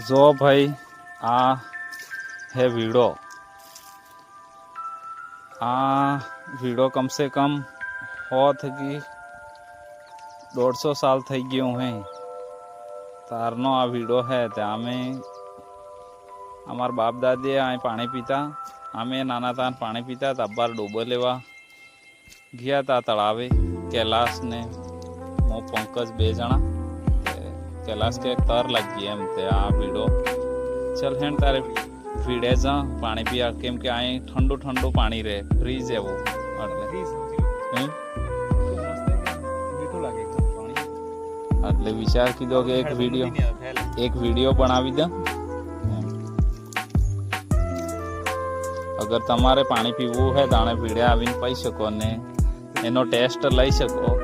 જો ભાઈ આ હે વીડો, આ વીડો कम से कम हो थकी 150 साल થઈ ગયો હે તારનો આ વીડો હે તે અમે અમાર બાપ દાદી અહીં પાણી પીતા, અમે નાના તાન પાણી પીતા તબ્બાર ડોબો લેવા ગયા તા તળાવે कैलाश ने मो पंकज 2 જણા कैलाश के तर लग गई एम ते आ वीडो चल हेण तारे वीडे जा पानी पिया केम के आए ठंडू ठंडू पानी रहे फ्रीज है वो એટલે વિચાર કીધો કે એક વિડીયો બનાવી દઉં। અગર તમારે પાણી પીવું હોય તાણે વીડે આવીને પી શકો ને એનો ટેસ્ટ લઈ શકો।